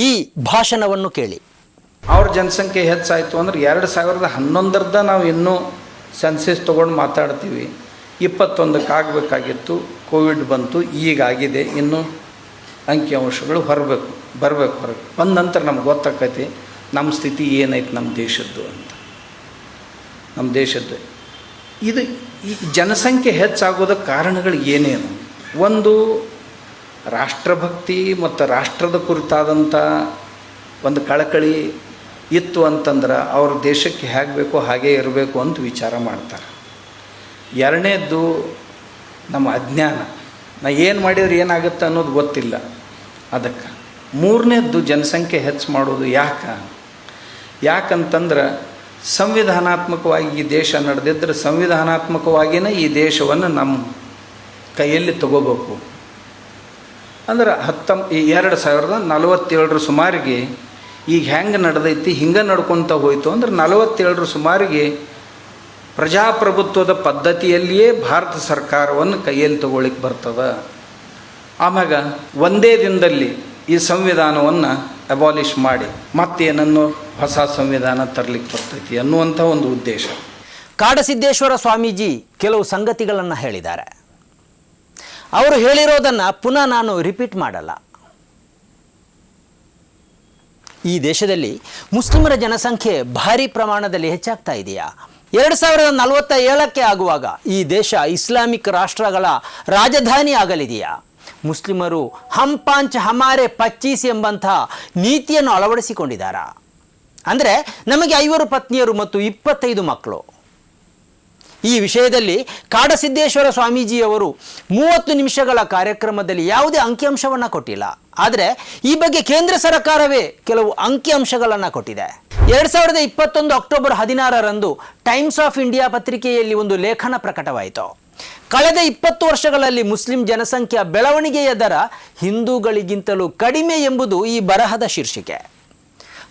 ಈ ಭಾಷಣವನ್ನು ಕೇಳಿ. ಅವ್ರ ಜನಸಂಖ್ಯೆ ಹೆಚ್ಚಾಯಿತು ಅಂದ್ರೆ 2011 ನಾವು ಇನ್ನೂ ಸೆನ್ಸಸ್ ತೊಗೊಂಡು ಮಾತಾಡ್ತೀವಿ. 21ಕ್ಕೆ ಆಗಬೇಕಾಗಿತ್ತು, ಕೋವಿಡ್ ಬಂತು, ಈಗಾಗಿದೆ. ಇನ್ನೂ ಅಂಕಿಅಂಶಗಳು ಬರಬೇಕು ಹೊರಗೆ ಬಂದ ನಂತರ ನಮ್ಗೆ ಗೊತ್ತಾಕೈತಿ ನಮ್ಮ ಸ್ಥಿತಿ ಏನೈತೆ ನಮ್ಮ ದೇಶದ್ದು ಅಂತ. ನಮ್ಮ ದೇಶದ್ದು ಇದು ಈ ಜನಸಂಖ್ಯೆ ಹೆಚ್ಚಾಗೋದಕ್ಕೆ ಕಾರಣಗಳು ಏನೇನು? ಒಂದು ರಾಷ್ಟ್ರಭಕ್ತಿ ಮತ್ತು ರಾಷ್ಟ್ರದ ಕುರಿತಾದಂಥ ಒಂದು ಕಳಕಳಿ ಇತ್ತು ಅಂತಂದ್ರೆ ಅವ್ರ ದೇಶಕ್ಕೆ ಹೇಗೆ ಬೇಕೋ ಹಾಗೇ ಇರಬೇಕು ಅಂತ ವಿಚಾರ ಮಾಡ್ತಾರೆ. ಎರಡನೇದ್ದು ನಮ್ಮ ಅಜ್ಞಾನ, ನಾ ಏನು ಮಾಡಿದ್ರೆ ಏನಾಗುತ್ತೆ ಅನ್ನೋದು ಗೊತ್ತಿಲ್ಲ ಅದಕ್ಕೆ. ಮೂರನೇದ್ದು ಜನಸಂಖ್ಯೆ ಹೆಚ್ಚು ಮಾಡೋದು ಯಾಕಂತಂದ್ರೆ ಸಂವಿಧಾನಾತ್ಮಕವಾಗಿ ಈ ದೇಶ ನಡೆದಿದ್ದರೆ ಸಂವಿಧಾನಾತ್ಮಕವಾಗಿಯೇ ಈ ದೇಶವನ್ನು ನಮ್ಮ ಕೈಯಲ್ಲಿ ತಗೋಬೇಕು. ಅಂದ್ರೆ 2047 ಸುಮಾರಿಗೆ ಈಗ ಹೆಂಗೆ ನಡೆದೈತಿ ಹಿಂಗೆ ನಡ್ಕೊತ ಹೋಯಿತು ಅಂದ್ರೆ 47 ಸುಮಾರಿಗೆ ಪ್ರಜಾಪ್ರಭುತ್ವದ ಪದ್ಧತಿಯಲ್ಲಿಯೇ ಭಾರತ ಸರ್ಕಾರವನ್ನು ಕೈಯಲ್ಲಿ ತಗೊಳ್ಳಿಕ್ಕೆ ಬರ್ತದೆ. ಆಮ್ಯಾಗ ಒಂದೇ ದಿನದಲ್ಲಿ ಈ ಸಂವಿಧಾನವನ್ನು ಅಬಾಲಿಷ್ ಮಾಡಿ ಮತ್ತೇನನ್ನು ಹೊಸ ಸಂವಿಧಾನ ತರಲಿಕ್ಕೆ ಬರ್ತೈತಿ ಅನ್ನುವಂಥ ಒಂದು ಉದ್ದೇಶ. ಕಾಡಸಿದ್ದೇಶ್ವರ ಸ್ವಾಮೀಜಿ ಕೆಲವು ಸಂಗತಿಗಳನ್ನು ಹೇಳಿದ್ದಾರೆ. ಅವರು ಹೇಳಿರೋದನ್ನು ಪುನಃ ನಾನು ರಿಪೀಟ್ ಮಾಡಲ್ಲ. ಈ ದೇಶದಲ್ಲಿ ಮುಸ್ಲಿಮರ ಜನಸಂಖ್ಯೆ ಭಾರಿ ಪ್ರಮಾಣದಲ್ಲಿ ಹೆಚ್ಚಾಗ್ತಾ ಇದೆಯಾ? 2047ಕ್ಕೆ ಆಗುವಾಗ ಈ ದೇಶ ಇಸ್ಲಾಮಿಕ್ ರಾಷ್ಟ್ರಗಳ ರಾಜಧಾನಿ ಆಗಲಿದೆಯಾ? ಮುಸ್ಲಿಮರು ಹಮ್ ಪಾಂಚ್ ಹಮಾರೆ 25 ಎಂಬಂಥ ನೀತಿಯನ್ನು ಅಳವಡಿಸಿಕೊಂಡಿದ್ದಾರಾ? ಅಂದರೆ ನಮಗೆ 5 ಪತ್ನಿಯರು ಮತ್ತು 25 ಮಕ್ಕಳು. ಈ ವಿಷಯದಲ್ಲಿ ಕಾಡಸಿದ್ದೇಶ್ವರ ಸ್ವಾಮೀಜಿಯವರು 30 ನಿಮಿಷಗಳ ಕಾರ್ಯಕ್ರಮದಲ್ಲಿ ಯಾವುದೇ ಅಂಕಿಅಂಶವನ್ನು ಕೊಟ್ಟಿಲ್ಲ. ಆದರೆ ಈ ಬಗ್ಗೆ ಕೇಂದ್ರ ಸರ್ಕಾರವೇ ಕೆಲವು ಅಂಕಿಅಂಶಗಳನ್ನು ಕೊಟ್ಟಿದೆ. 2021 ಅಕ್ಟೋಬರ್ 16ರಂದು ಟೈಮ್ಸ್ ಆಫ್ ಇಂಡಿಯಾ ಪತ್ರಿಕೆಯಲ್ಲಿ ಒಂದು ಲೇಖನ ಪ್ರಕಟವಾಯಿತು. ಕಳೆದ 20 ವರ್ಷಗಳಲ್ಲಿ ಮುಸ್ಲಿಂ ಜನಸಂಖ್ಯೆಯ ಬೆಳವಣಿಗೆಯ ದರ ಹಿಂದೂಗಳಿಗಿಂತಲೂ ಕಡಿಮೆ ಎಂಬುದು ಈ ಬರಹದ ಶೀರ್ಷಿಕೆ.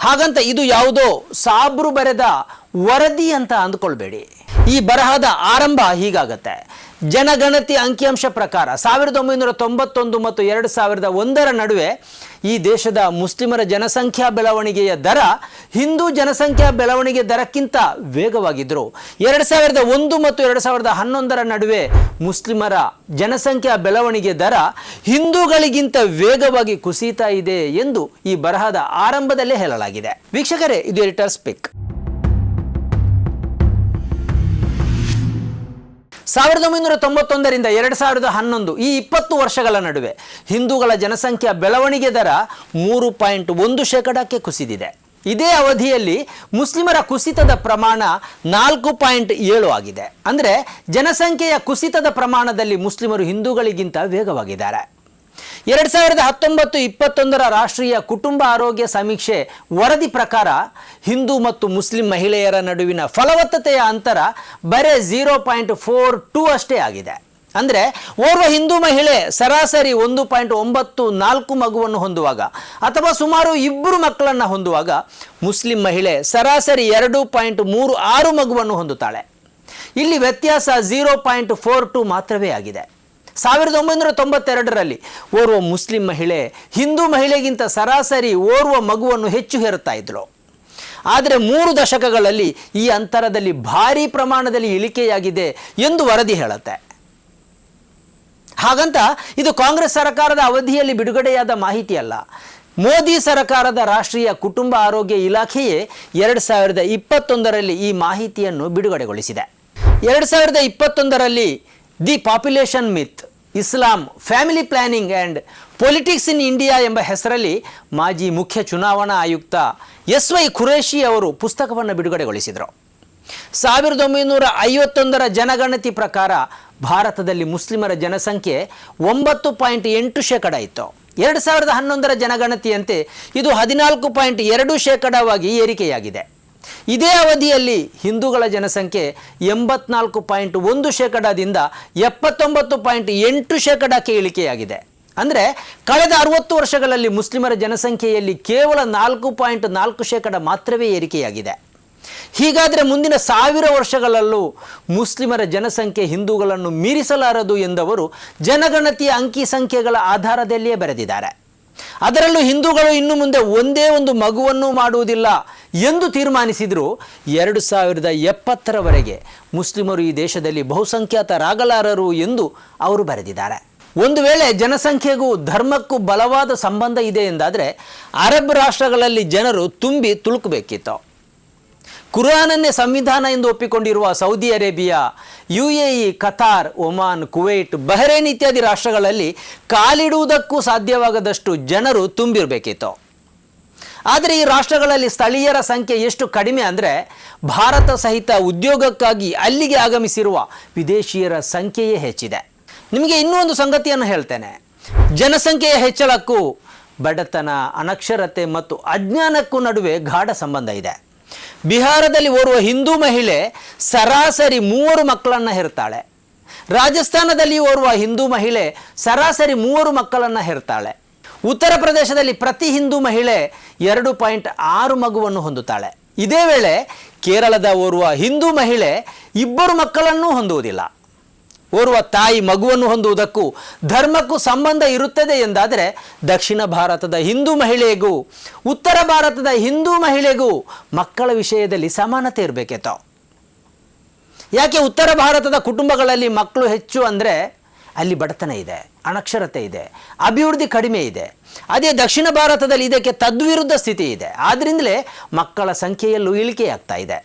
ಹಾಗಂತ ಇದು ಯಾವುದೋ ಸಾಬ್ರು ಬರೆದ ವರದಿ ಅಂತ ಅಂದ್ಕೊಳ್ಬೇಡಿ. ಈ ಬರಹದ ಆರಂಭ ಹೀಗಾಗತ್ತೆ. ಜನಗಣತಿ ಅಂಕಿಅಂಶ ಪ್ರಕಾರ 1991 ಮತ್ತು 2001 ನಡುವೆ ಈ ದೇಶದ ಮುಸ್ಲಿಮರ ಜನಸಂಖ್ಯಾ ಬೆಳವಣಿಗೆಯ ದರ ಹಿಂದೂ ಜನಸಂಖ್ಯಾ ಬೆಳವಣಿಗೆ ದರಕ್ಕಿಂತ ವೇಗವಾಗಿದ್ದರು. 2001 ಮತ್ತು 2011 ನಡುವೆ ಮುಸ್ಲಿಮರ ಜನಸಂಖ್ಯಾ ಬೆಳವಣಿಗೆ ದರ ಹಿಂದೂಗಳಿಗಿಂತ ವೇಗವಾಗಿ ಕುಸಿತಾ ಇದೆ ಎಂದು ಈ ಬರಹದ ಆರಂಭದಲ್ಲೇ ಹೇಳಲಾಗಿದೆ. ವೀಕ್ಷಕರೇ, ಇದು ಎಡಿಟರ್ಸ್ ಪಿಕ್. 1991ರಿಂದ 2011 ಈ 20 ವರ್ಷಗಳ ನಡುವೆ ಹಿಂದೂಗಳ ಜನಸಂಖ್ಯಾ ಬೆಳವಣಿಗೆ ದರ 3.1% ಕುಸಿದಿದೆ. ಇದೇ ಅವಧಿಯಲ್ಲಿ ಮುಸ್ಲಿಮರ ಕುಸಿತದ ಪ್ರಮಾಣ 4.7 ಆಗಿದೆ. ಅಂದರೆ ಜನಸಂಖ್ಯೆಯ ಕುಸಿತದ ಪ್ರಮಾಣದಲ್ಲಿ ಮುಸ್ಲಿಮರು ಹಿಂದೂಗಳಿಗಿಂತ ವೇಗವಾಗಿದ್ದಾರೆ. 2019-21 ರಾಷ್ಟ್ರೀಯ ಕುಟುಂಬ ಆರೋಗ್ಯ ಸಮೀಕ್ಷೆ ವರದಿ ಪ್ರಕಾರ ಹಿಂದೂ ಮತ್ತು ಮುಸ್ಲಿಂ ಮಹಿಳೆಯರ ನಡುವಿನ ಫಲವತ್ತತೆಯ ಅಂತರ ಬರೀ 0.42 ಅಷ್ಟೇ ಆಗಿದೆ. ಅಂದರೆ ಓರ್ವ ಹಿಂದೂ ಮಹಿಳೆ ಸರಾಸರಿ 1.94 ಮಗುವನ್ನು ಹೊಂದುವಾಗ ಅಥವಾ ಸುಮಾರು 2 ಮಕ್ಕಳನ್ನು ಹೊಂದುವಾಗ ಮುಸ್ಲಿಂ ಮಹಿಳೆ ಸರಾಸರಿ 2.36 ಮಗುವನ್ನು ಹೊಂದುತ್ತಾಳೆ. ಇಲ್ಲಿ ವ್ಯತ್ಯಾಸ 0.42 ಮಾತ್ರವೇ ಆಗಿದೆ. 1992ರಲ್ಲಿ ಓರ್ವ ಮುಸ್ಲಿಂ ಮಹಿಳೆ ಹಿಂದೂ ಮಹಿಳೆಗಿಂತ ಸರಾಸರಿ ಓರ್ವ ಮಗುವನ್ನು ಹೆಚ್ಚು ಹೆರುತ್ತಾ ಇದ್ಳು. ಆದರೆ 3 ದಶಕಗಳಲ್ಲಿ ಈ ಅಂತರದಲ್ಲಿ ಭಾರೀ ಪ್ರಮಾಣದಲ್ಲಿ ಇಳಿಕೆಯಾಗಿದೆ ಎಂದು ವರದಿ ಹೇಳುತ್ತೆ. ಹಾಗಂತ ಇದು ಕಾಂಗ್ರೆಸ್ ಸರ್ಕಾರದ ಅವಧಿಯಲ್ಲಿ ಬಿಡುಗಡೆಯಾದ ಮಾಹಿತಿ ಅಲ್ಲ. ಮೋದಿ ಸರ್ಕಾರದ ರಾಷ್ಟ್ರೀಯ ಕುಟುಂಬ ಆರೋಗ್ಯ ಇಲಾಖೆಯೇ 2021ರಲ್ಲಿ ಈ ಮಾಹಿತಿಯನ್ನು ಬಿಡುಗಡೆಗೊಳಿಸಿದೆ. 2021ರಲ್ಲಿ the population myth, Islam, family planning and politics in India ಎಂಬ ಹೆಸರಲ್ಲಿ ಮಾಜಿ ಮುಖ್ಯ ಚುನಾವಣಾ ಆಯುಕ್ತ SY ಖುರೇಶಿ ಅವರು ಪುಸ್ತಕವನ್ನು ಬಿಡುಗಡೆಗೊಳಿಸಿದರು. 1951ರ ಜನಗಣತಿ ಪ್ರಕಾರ ಭಾರತದಲ್ಲಿ ಮುಸ್ಲಿಮರ ಜನಸಂಖ್ಯೆ 9.8% ಇತ್ತು. 2011ರ ಜನಗಣತಿಯಂತೆ ಇದು 14.2% ಏರಿಕೆಯಾಗಿದೆ. ಇದೇ ಅವಧಿಯಲ್ಲಿ ಹಿಂದೂಗಳ ಜನಸಂಖ್ಯೆ 84.1%ದಿಂದ 79.8%ಕ್ಕೆ ಇಳಿಕೆಯಾಗಿದೆ. ಅಂದರೆ ಕಳೆದ 60 ವರ್ಷಗಳಲ್ಲಿ ಮುಸ್ಲಿಮರ ಜನಸಂಖ್ಯೆಯಲ್ಲಿ ಕೇವಲ 4.4% ಮಾತ್ರವೇ ಏರಿಕೆಯಾಗಿದೆ. ಹೀಗಾದರೆ ಮುಂದಿನ 1000 ವರ್ಷಗಳಲ್ಲೂ ಮುಸ್ಲಿಮರ ಜನಸಂಖ್ಯೆ ಹಿಂದೂಗಳನ್ನು ಮೀರಿಸಲಾರದು ಎಂದವರು ಜನಗಣತಿಯ ಅಂಕಿ ಸಂಖ್ಯೆಗಳ ಆಧಾರದಲ್ಲಿಯೇ ಬರೆದಿದ್ದಾರೆ. ಅದರಲ್ಲೂ ಹಿಂದೂಗಳು ಇನ್ನು ಮುಂದೆ ಒಂದೇ ಒಂದು ಮಗುವನ್ನು ಮಾಡುವುದಿಲ್ಲ ಎಂದು ತೀರ್ಮಾನಿಸಿದರೂ 2070ರವರೆಗೆ ಮುಸ್ಲಿಮರು ಈ ದೇಶದಲ್ಲಿ ಬಹುಸಂಖ್ಯಾತರಾಗಲಾರರು ಎಂದು ಅವರು ಬರೆದಿದ್ದಾರೆ. ಒಂದು ವೇಳೆ ಜನಸಂಖ್ಯೆಗೂ ಧರ್ಮಕ್ಕೂ ಬಲವಾದ ಸಂಬಂಧ ಇದೆ ಎಂದಾದರೆ ಅರಬ್ ರಾಷ್ಟ್ರಗಳಲ್ಲಿ ಜನರು ತುಂಬಿ ತುಳುಕಬೇಕಿತ್ತು. ಕುರಾನನ್ನೇ ಸಂವಿಧಾನ ಎಂದು ಒಪ್ಪಿಕೊಂಡಿರುವ Saudi Arabia, UAE, Qatar, Oman, Kuwait, Bahrain ಇತ್ಯಾದಿ ರಾಷ್ಟ್ರಗಳಲ್ಲಿ ಕಾಲಿಡುವುದಕ್ಕೂ ಸಾಧ್ಯವಾಗದಷ್ಟು ಜನರು ತುಂಬಿರಬೇಕಿತ್ತು. ಆದರೆ ಈ ರಾಷ್ಟ್ರಗಳಲ್ಲಿ ಸ್ಥಳೀಯರ ಸಂಖ್ಯೆ ಎಷ್ಟು ಕಡಿಮೆ ಅಂದರೆ ಭಾರತ ಸಹಿತ ಉದ್ಯೋಗಕ್ಕಾಗಿ ಅಲ್ಲಿಗೆ ಆಗಮಿಸಿರುವ ವಿದೇಶಿಯರ ಸಂಖ್ಯೆಯೇ ಹೆಚ್ಚಿದೆ. ನಿಮಗೆ ಇನ್ನೂ ಒಂದು ಸಂಗತಿಯನ್ನು ಹೇಳ್ತೇನೆ. ಜನಸಂಖ್ಯೆಯ ಹೆಚ್ಚಳಕ್ಕೂ ಬಡತನ, ಅನಕ್ಷರತೆ ಮತ್ತು ಅಜ್ಞಾನಕ್ಕೂ ನಡುವೆ ಗಾಢ ಸಂಬಂಧ ಇದೆ. ಬಿಹಾರದಲ್ಲಿ ಓರ್ವ ಹಿಂದೂ ಮಹಿಳೆ ಸರಾಸರಿ 3 ಮಕ್ಕಳನ್ನು ಹೆರ್ತಾಳೆ. ರಾಜಸ್ಥಾನದಲ್ಲಿ ಓರ್ವ ಹಿಂದೂ ಮಹಿಳೆ ಸರಾಸರಿ 3 ಮಕ್ಕಳನ್ನು ಹೆರ್ತಾಳೆ. ಉತ್ತರ ಪ್ರದೇಶದಲ್ಲಿ ಪ್ರತಿ ಹಿಂದೂ ಮಹಿಳೆ 2.6 ಮಗುವನ್ನು ಹೊಂದುತ್ತಾಳೆ. ಇದೇ ವೇಳೆ ಕೇರಳದ ಓರ್ವ ಹಿಂದೂ ಮಹಿಳೆ 2 ಮಕ್ಕಳನ್ನೂ ಹೊಂದುವುದಿಲ್ಲ. ಓರ್ವ ತಾಯಿ ಮಗುವನ್ನು ಹೊಂದುವುದಕ್ಕೂ ಧರ್ಮಕ್ಕೂ ಸಂಬಂಧ ಇರುತ್ತದೆ ಎಂದಾದರೆ ದಕ್ಷಿಣ ಭಾರತದ ಹಿಂದೂ ಮಹಿಳೆಗೂ ಉತ್ತರ ಭಾರತದ ಹಿಂದೂ ಮಹಿಳೆಗೂ ಮಕ್ಕಳ ವಿಷಯದಲ್ಲಿ ಸಮಾನತೆ ಇರಬೇಕಿತ್ತು. ಯಾಕೆ ಉತ್ತರ ಭಾರತದ ಕುಟುಂಬಗಳಲ್ಲಿ ಮಕ್ಕಳು ಹೆಚ್ಚು ಅಂದರೆ ಅಲ್ಲಿ ಬಡತನ ಇದೆ, ಅನಕ್ಷರತೆ ಇದೆ, ಅಭಿವೃದ್ಧಿ ಕಡಿಮೆ ಇದೆ. ಅದೇ ದಕ್ಷಿಣ ಭಾರತದಲ್ಲಿ ಇದಕ್ಕೆ ತದ್ವಿರುದ್ಧ ಸ್ಥಿತಿ ಇದೆ. ಆದ್ದರಿಂದಲೇ ಮಕ್ಕಳ ಸಂಖ್ಯೆಯಲ್ಲೂ ಇಳಿಕೆಯಾಗ್ತಾ ಇದೆ.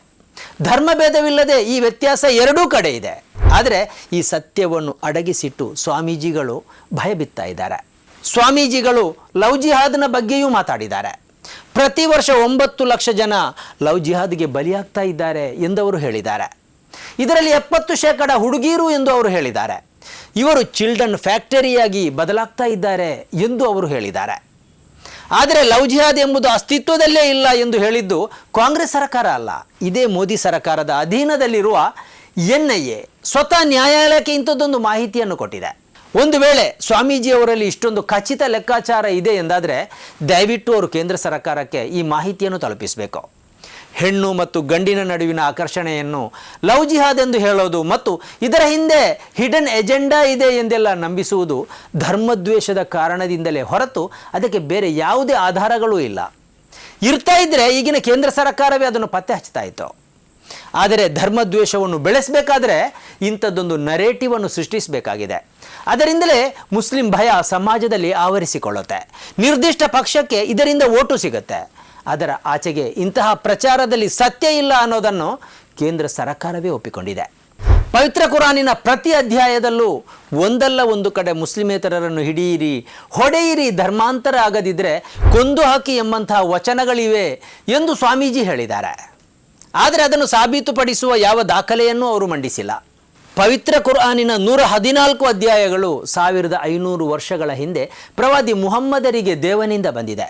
ಧರ್ಮಭೇದವಿಲ್ಲದೆ ಈ ವ್ಯತ್ಯಾಸ ಎರಡೂ ಕಡೆ ಇದೆ. ಆದರೆ ಈ ಸತ್ಯವನ್ನು ಅಡಗಿಸಿಟ್ಟು ಸ್ವಾಮೀಜಿಗಳು ಭಯಬಿತ್ತಾ ಇದ್ದಾರೆ. ಸ್ವಾಮೀಜಿಗಳು ಲವ್ ಜಿಹಾದ್ನ ಬಗ್ಗೆಯೂ ಮಾತಾಡಿದ್ದಾರೆ. ಪ್ರತಿ ವರ್ಷ 9 ಲಕ್ಷ ಜನ ಲವ್ ಜಿಹಾದ್ಗೆ ಬಲಿಯಾಗ್ತಾ ಇದ್ದಾರೆ ಎಂದವರು ಹೇಳಿದ್ದಾರೆ. ಇದರಲ್ಲಿ 70% ಹುಡುಗಿಯರು ಎಂದು ಅವರು ಹೇಳಿದ್ದಾರೆ. ಇವರು ಚಿಲ್ಡ್ರನ್ ಫ್ಯಾಕ್ಟರಿಯಾಗಿ ಬದಲಾಗ್ತಾ ಇದ್ದಾರೆ ಎಂದು ಅವರು ಹೇಳಿದ್ದಾರೆ. ಆದರೆ ಲವ್ ಜಿಹಾದ್ ಎಂಬುದು ಅಸ್ತಿತ್ವದಲ್ಲೇ ಇಲ್ಲ ಎಂದು ಹೇಳಿದ್ದು ಕಾಂಗ್ರೆಸ್ ಸರ್ಕಾರ ಅಲ್ಲ, ಇದೇ ಮೋದಿ ಸರ್ಕಾರದ ಅಧೀನದಲ್ಲಿರುವ NIA ಸ್ವತಃ ನ್ಯಾಯಾಲಯಕ್ಕೆ ಇಂಥದ್ದೊಂದು ಮಾಹಿತಿಯನ್ನು ಕೊಟ್ಟಿದೆ. ಒಂದು ವೇಳೆ ಸ್ವಾಮೀಜಿಯವರಲ್ಲಿ ಇಷ್ಟೊಂದು ಖಚಿತ ಲೆಕ್ಕಾಚಾರ ಇದೆ ಎಂದಾದರೆ ದಯವಿಟ್ಟು ಅವರು ಕೇಂದ್ರ ಸರ್ಕಾರಕ್ಕೆ ಈ ಮಾಹಿತಿಯನ್ನು ತಲುಪಿಸಬೇಕು. ಹೆಣ್ಣು ಮತ್ತು ಗಂಡಿನ ನಡುವಿನ ಆಕರ್ಷಣೆಯನ್ನು ಲವ್ ಜಿಹಾದ್ ಎಂದು ಹೇಳೋದು ಮತ್ತು ಇದರ ಹಿಂದೆ ಹಿಡನ್ ಎಜೆಂಡಾ ಇದೆ ಎಂದೆಲ್ಲ ನಂಬಿಸುವುದು ಧರ್ಮದ್ವೇಷದ ಕಾರಣದಿಂದಲೇ ಹೊರತು ಅದಕ್ಕೆ ಬೇರೆ ಯಾವುದೇ ಆಧಾರಗಳೂ ಇಲ್ಲ. ಇರ್ತಾ ಇದ್ದರೆ ಈಗಿನ ಕೇಂದ್ರ ಸರ್ಕಾರವೇ ಅದನ್ನು ಪತ್ತೆ ಹಚ್ತಾ ಇತ್ತು. ಆದರೆ ಧರ್ಮದ್ವೇಷವನ್ನು ಬೆಳೆಸಬೇಕಾದ್ರೆ ಇಂಥದ್ದೊಂದು ನರೇಟಿವನ್ನು ಸೃಷ್ಟಿಸಬೇಕಾಗಿದೆ. ಅದರಿಂದಲೇ ಮುಸ್ಲಿಂ ಭಯ ಸಮಾಜದಲ್ಲಿ ಆವರಿಸಿಕೊಳ್ಳುತ್ತೆ. ನಿರ್ದಿಷ್ಟ ಪಕ್ಷಕ್ಕೆ ಇದರಿಂದ ಓಟು ಸಿಗುತ್ತೆ. ಅದರ ಆಚೆಗೆ ಇಂತಹ ಪ್ರಚಾರದಲ್ಲಿ ಸತ್ಯ ಇಲ್ಲ ಅನ್ನೋದನ್ನು ಕೇಂದ್ರ ಸರ್ಕಾರವೇ ಒಪ್ಪಿಕೊಂಡಿದೆ. ಪವಿತ್ರ ಕುರಾನಿನ ಪ್ರತಿ ಅಧ್ಯಾಯದಲ್ಲೂ ಒಂದಲ್ಲ ಒಂದು ಕಡೆ ಮುಸ್ಲಿಮೇತರರನ್ನು ಹಿಡಿಯಿರಿ, ಹೊಡೆಯಿರಿ, ಧರ್ಮಾಂತರ ಆಗದಿದ್ದರೆ ಕೊಂದು ಹಾಕಿ ಎಂಬಂತಹ ವಚನಗಳಿವೆ ಎಂದು ಸ್ವಾಮೀಜಿ ಹೇಳಿದ್ದಾರೆ. ಆದರೆ ಅದನ್ನು ಸಾಬೀತುಪಡಿಸುವ ಯಾವ ದಾಖಲೆಯನ್ನೂ ಅವರು ಮಂಡಿಸಿಲ್ಲ. ಪವಿತ್ರ ಕುರ್ಆನಿನ 114 ಅಧ್ಯಾಯಗಳು 1500 ವರ್ಷಗಳ ಹಿಂದೆ ಪ್ರವಾದಿ ಮುಹಮ್ಮದರಿಗೆ ದೇವನಿಂದ ಬಂದಿದೆ.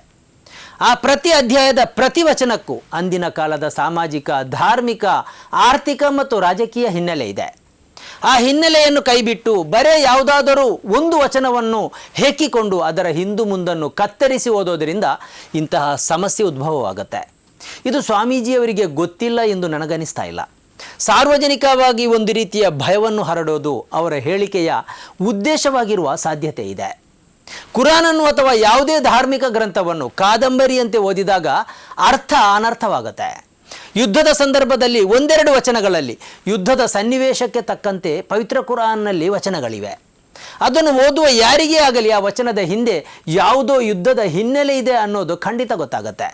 ಆ ಪ್ರತಿ ಅಧ್ಯಾಯದ ಪ್ರತಿ ವಚನಕ್ಕೂ ಅಂದಿನ ಕಾಲದ ಸಾಮಾಜಿಕ, ಧಾರ್ಮಿಕ, ಆರ್ಥಿಕ ಮತ್ತು ರಾಜಕೀಯ ಹಿನ್ನೆಲೆ ಇದೆ. ಆ ಹಿನ್ನೆಲೆಯನ್ನು ಕೈಬಿಟ್ಟು ಬರೇ ಯಾವುದಾದರೂ ಒಂದು ವಚನವನ್ನು ಹೇಕಿಕೊಂಡು ಅದರ ಹಿಂದು ಮುಂದನ್ನು ಕತ್ತರಿಸಿ ಓದೋದರಿಂದ ಇಂತಹ ಸಮಸ್ಯೆ ಉದ್ಭವವಾಗುತ್ತೆ. ಇದು ಸ್ವಾಮೀಜಿಯವರಿಗೆ ಗೊತ್ತಿಲ್ಲ ಎಂದು ನನಗನಿಸ್ತಾ ಇಲ್ಲ. ಸಾರ್ವಜನಿಕವಾಗಿ ಒಂದು ರೀತಿಯ ಭಯವನ್ನು ಹರಡೋದು ಅವರ ಹೇಳಿಕೆಯ ಉದ್ದೇಶವಾಗಿರುವ ಸಾಧ್ಯತೆ ಇದೆ. ಕುರಾನನ್ನು ಅಥವಾ ಯಾವುದೇ ಧಾರ್ಮಿಕ ಗ್ರಂಥವನ್ನು ಕಾದಂಬರಿಯಂತೆ ಓದಿದಾಗ ಅರ್ಥ ಅನರ್ಥವಾಗುತ್ತೆ. ಯುದ್ಧದ ಸಂದರ್ಭದಲ್ಲಿ ಒಂದೆರಡು ವಚನಗಳಲ್ಲಿ ಯುದ್ಧದ ಸನ್ನಿವೇಶಕ್ಕೆ ತಕ್ಕಂತೆ ಪವಿತ್ರ ಕುರಾನ್ನಲ್ಲಿ ವಚನಗಳಿವೆ. ಅದನ್ನು ಓದುವ ಯಾರಿಗೇ ಆಗಲಿ ಆ ವಚನದ ಹಿಂದೆ ಯಾವುದೋ ಯುದ್ಧದ ಹಿನ್ನೆಲೆ ಇದೆ ಅನ್ನೋದು ಖಂಡಿತ ಗೊತ್ತಾಗುತ್ತೆ.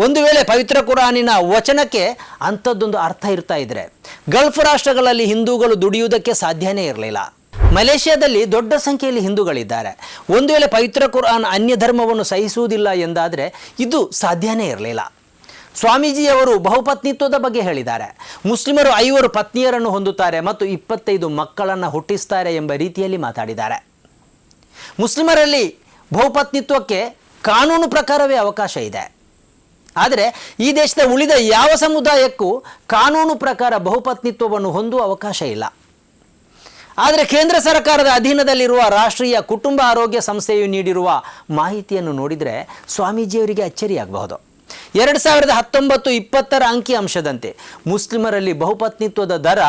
ಒಂದು ವೇಳೆ ಪವಿತ್ರ ಕುರಾನಿನ ವಚನಕ್ಕೆ ಅಂಥದ್ದೊಂದು ಅರ್ಥ ಇರ್ತಾ ಇದ್ರೆ ಗಲ್ಫ್ ರಾಷ್ಟ್ರಗಳಲ್ಲಿ ಹಿಂದೂಗಳು ದುಡಿಯುವುದಕ್ಕೆ ಸಾಧ್ಯನೇ ಇರಲಿಲ್ಲ. ಮಲೇಷ್ಯಾದಲ್ಲಿ ದೊಡ್ಡ ಸಂಖ್ಯೆಯಲ್ಲಿ ಹಿಂದೂಗಳಿದ್ದಾರೆ. ಒಂದು ವೇಳೆ ಪವಿತ್ರ ಕುರಾನ್ ಅನ್ಯ ಧರ್ಮವನ್ನು ಸಹಿಸುವುದಿಲ್ಲ ಎಂದಾದರೆ ಇದು ಸಾಧ್ಯನೇ ಇರಲಿಲ್ಲ. ಸ್ವಾಮೀಜಿಯವರು ಬಹುಪತ್ನಿತ್ವದ ಬಗ್ಗೆ ಹೇಳಿದ್ದಾರೆ. ಮುಸ್ಲಿಮರು 5 ಪತ್ನಿಯರನ್ನು ಹೊಂದುತ್ತಾರೆ ಮತ್ತು 25 ಮಕ್ಕಳನ್ನು ಹುಟ್ಟಿಸ್ತಾರೆ ಎಂಬ ರೀತಿಯಲ್ಲಿ ಮಾತಾಡಿದ್ದಾರೆ. ಮುಸ್ಲಿಮರಲ್ಲಿ ಬಹುಪತ್ನಿತ್ವಕ್ಕೆ ಕಾನೂನು ಪ್ರಕಾರವೇ ಅವಕಾಶ ಇದೆ. ಆದರೆ ಈ ದೇಶದ ಉಳಿದ ಯಾವ ಸಮುದಾಯಕ್ಕೂ ಕಾನೂನು ಪ್ರಕಾರ ಬಹುಪತ್ನಿತ್ವವನ್ನು ಹೊಂದುವ ಅವಕಾಶ ಇಲ್ಲ. ಆದರೆ ಕೇಂದ್ರ ಸರ್ಕಾರದ ಅಧೀನದಲ್ಲಿರುವ ರಾಷ್ಟ್ರೀಯ ಕುಟುಂಬ ಆರೋಗ್ಯ ಸಂಸ್ಥೆಯು ನೀಡಿರುವ ಮಾಹಿತಿಯನ್ನು ನೋಡಿದರೆ ಸ್ವಾಮೀಜಿಯವರಿಗೆ ಅಚ್ಚರಿಯಾಗಬಹುದು. 2019-20 ಅಂಕಿಅಂಶದಂತೆ ಮುಸ್ಲಿಮರಲ್ಲಿ ಬಹುಪತ್ನಿತ್ವದ ದರ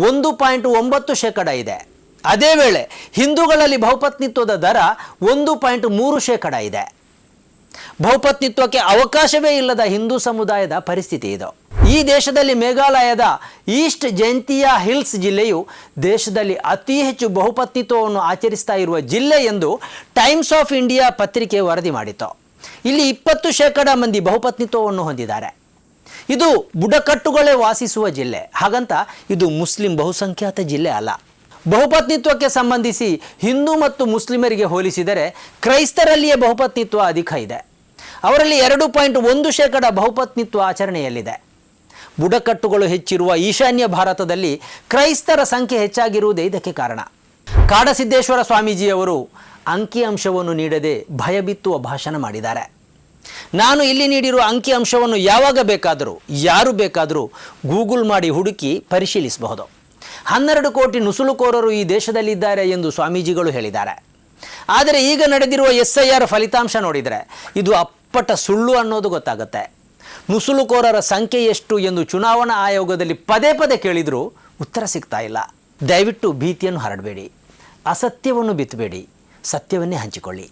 1.9% ಇದೆ. ಅದೇ ವೇಳೆ ಹಿಂದೂಗಳಲ್ಲಿ ಬಹುಪತ್ನಿತ್ವದ ದರ 1.3% ಇದೆ. ಬಹುಪತ್ನಿತ್ವಕ್ಕೆ ಅವಕಾಶವೇ ಇಲ್ಲದ ಹಿಂದೂ ಸಮುದಾಯದ ಪರಿಸ್ಥಿತಿ ಇದು. ಈ ದೇಶದಲ್ಲಿ ಮೇಘಾಲಯದ ಈಸ್ಟ್ ಜೈಂತಿಯಾ ಹಿಲ್ಸ್ ಜಿಲ್ಲೆಯು ದೇಶದಲ್ಲಿ ಅತಿ ಹೆಚ್ಚು ಬಹುಪತ್ನಿತ್ವವನ್ನು ಆಚರಿಸ್ತಾ ಇರುವ ಜಿಲ್ಲೆ ಎಂದು ಟೈಮ್ಸ್ ಆಫ್ ಇಂಡಿಯಾ ಪತ್ರಿಕೆ ವರದಿ ಮಾಡಿತು. ಇಲ್ಲಿ 20% ಮಂದಿ ಬಹುಪತ್ನಿತ್ವವನ್ನು ಹೊಂದಿದ್ದಾರೆ. ಇದು ಬುಡಕಟ್ಟುಗಳೇ ವಾಸಿಸುವ ಜಿಲ್ಲೆ. ಹಾಗಂತ ಇದು ಮುಸ್ಲಿಂ ಬಹುಸಂಖ್ಯಾತ ಜಿಲ್ಲೆ ಅಲ್ಲ. ಬಹುಪತ್ನಿತ್ವಕ್ಕೆ ಸಂಬಂಧಿಸಿ ಹಿಂದೂ ಮತ್ತು ಮುಸ್ಲಿಮರಿಗೆ ಹೋಲಿಸಿದರೆ ಕ್ರೈಸ್ತರಲ್ಲಿಯೇ ಬಹುಪತ್ನಿತ್ವ ಅಧಿಕ ಇದೆ. ಅವರಲ್ಲಿ 2.1% ಬಹುಪತ್ನಿತ್ವ ಆಚರಣೆಯಲ್ಲಿದೆ. ಬುಡಕಟ್ಟುಗಳು ಹೆಚ್ಚಿರುವ ಈಶಾನ್ಯ ಭಾರತದಲ್ಲಿ ಕ್ರೈಸ್ತರ ಸಂಖ್ಯೆ ಹೆಚ್ಚಾಗಿರುವುದೇ ಇದಕ್ಕೆ ಕಾರಣ. ಕಾಡಸಿದ್ದೇಶ್ವರ ಸ್ವಾಮೀಜಿಯವರು ಅಂಕಿಅಂಶವನ್ನು ನೀಡದೆ ಭಯಬಿತ್ತುವ ಭಾಷಣ ಮಾಡಿದ್ದಾರೆ. ನಾನು ಇಲ್ಲಿ ನೀಡಿರುವ ಅಂಕಿಅಂಶವನ್ನು ಯಾವಾಗ ಬೇಕಾದರೂ ಯಾರು ಬೇಕಾದರೂ ಗೂಗಲ್ ಮಾಡಿ ಹುಡುಕಿ ಪರಿಶೀಲಿಸಬಹುದು. 12 ಕೋಟಿ ನುಸುಳುಕೋರರು ಈ ದೇಶದಲ್ಲಿದ್ದಾರೆ ಎಂದು ಸ್ವಾಮೀಜಿಗಳು ಹೇಳಿದ್ದಾರೆ. ಆದರೆ ಈಗ ನಡೆದಿರುವ SIR ಫಲಿತಾಂಶ ನೋಡಿದರೆ ಇದು ಅಪ್ಪಟ ಸುಳ್ಳು ಅನ್ನೋದು ಗೊತ್ತಾಗುತ್ತೆ. ನುಸುಳುಕೋರರ ಸಂಖ್ಯೆ ಎಷ್ಟು ಎಂದು ಚುನಾವಣಾ ಆಯೋಗದಲ್ಲಿ ಪದೇ ಪದೇ ಕೇಳಿದರೂ ಉತ್ತರ ಸಿಗ್ತಾ ಇಲ್ಲ. ದಯವಿಟ್ಟು ಭೀತಿಯನ್ನು ಹರಡಬೇಡಿ, ಅಸತ್ಯವನ್ನು ಬಿತ್ತಬೇಡಿ, ಸತ್ಯವನ್ನೇ ಹಂಚಿಕೊಳ್ಳಿ.